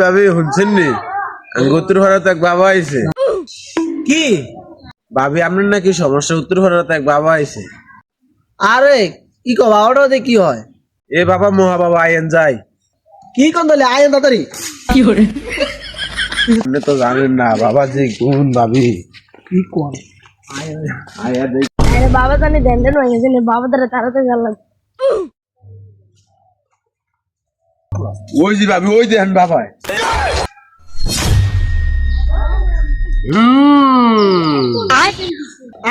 ভাবি শুনছেন নি উত্তর ভারত এক বাবা আইছে। কি ভাবি আপনার নাকি সমস্যা? উত্তর ভারত এক বাবা আইছে। আরে কি কো বাবাটা কি হয়? এ বাবা মহা বাবা আইন যাই। কি কোন দলে আয়েন তাড়াতাড়ি। কি করে আপনি তো জানেন না বাবা যে কোন ভাবি। কি কোন আয়া দেখ अरे बाबा तने ध्यान दे नहीं जने बाबा तेरे तारा ते गल ওই যে ভাবি ওই দেখেন বাবা।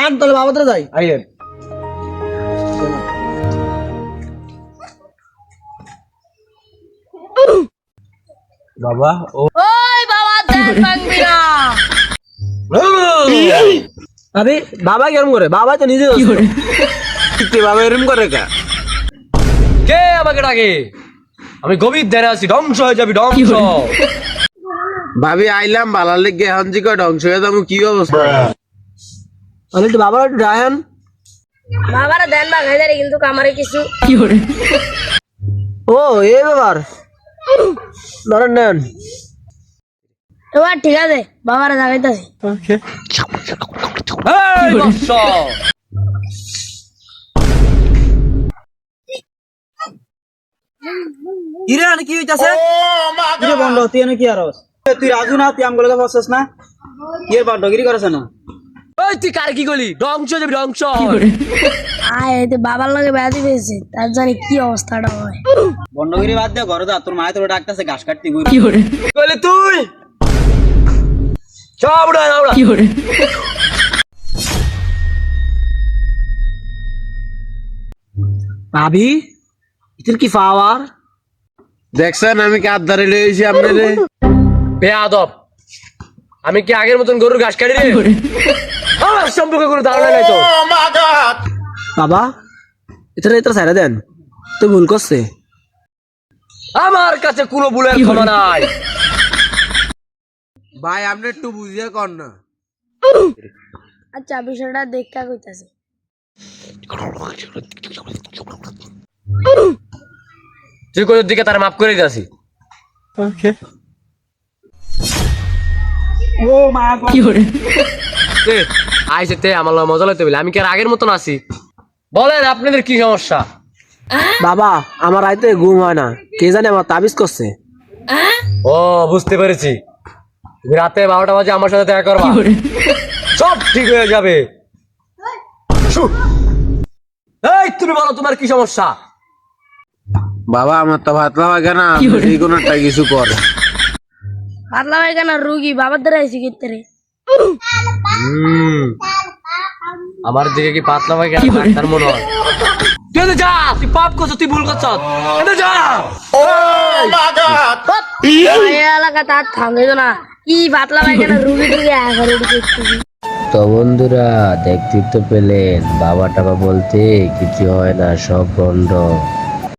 আন তাহলে বাবা তারা যাই। আইন বাবা ও ओए बाबा ध्यान मांगबी ना আরে বাবা কেমন করে? বাবা তো নিজে কি করে কি বাবা এরম করে কা? কে আমাকে ডাকে? আমি গভীর ধ্যানে আছি, ধ্বংস হয়ে যাবি, ধ্বংস। ভাবি আইলাম বালার লেগে এখন জি কয় ধ্বংস হয়ে যাবো। কি অবস্থা? তাহলে তো বাবা একটু ডায়ান। बाबा रे ध्यान मांग है কিন্তু আমারে কিছু কি করে ও এই ব্যাপার ধরেন নেন। এবার ঠিক আছে বাবা রে জাগাইতাছি এই বৎস, কিরে আনি কি হইতাছে? কিরে বন্ধ তুই এনে কি আরস? তুই রাজু না? তুই আমগুলো বসছস না? এর বন্ধগিরি করছ না? ওই তুই কার কি গলি? ধ্বংস হয়ে যাবি, ধ্বংস। কি করে আয় এতে বাবার লগে ব্যাধি পেয়েছে তার জানি কি অবস্থাটা হয় বন্ধগিরি বাদ দে, ঘরে যা। তোর মায়ে তোর ডাকতেছে ঘাস কাটতে ঘুরে। কি করে কি করলি তুই? সব উড়া উড়া। কি করে ভাবি এটার কি পাওয়ার? দেখছেন আমি কার ধারে লইছি আপনারে? বেয়াদব, আমি কি আগের মতন গরুর ঘাস কাটি রে? কি করে আমার সম্পর্কে কোনো ধারণা নাই তো। বাবা এটা ছাড়া দেন, তো ভুল করছে। আমার কাছে কোনো ভুলের কি ক্ষমা হলো? নাই। ভাই আপনি একটু বুঝিয়ে কর না। আচ্ছা বিষয়টা দেখা কইতাছি তুই কোথার দিকে তার মাফ করে দিয়েছি। ও মা গো। কি করে আইসে তে আমার লগে মজা লইতে বলে আমি কি আর আগের মতন আছি? বলেন আপনাদের কি সমস্যা? বাবা আমার রাইতে ঘুম হয় না, কে জানে আমার তাবিজ করছে। ও বুঝতে পেরেছি, তুমি রাতে 12টা বাজে আমার সাথে দেখা করবা, কি করে সব ঠিক হয়ে যাবে। শু। এই তুমি বলো তোমার কি সমস্যা? বাবা আমার তো ভাত লাগায় কেন? কি হলো? এই কোনো একটা কিছু কর। পাতলা ভাই কেন রুগী বাবার দ্বারা আইছি কিতরে আমার দিকে কি পাতলা ভাই কেন কি করে? ডাক্তার মনে হয়? তুই এনে যা, তুই পাপ করছ, তুই ভুল করছ, এনে যা। এই এলাকা তার থামে না কি পাতলা ভাই কেন রুগী টুগী আয় করে দেখতেছি তো বন্ধুরা দেখতে তো পেলেন, বাবা টাবা বলতে কিছু হয় না, সব বন্ধ।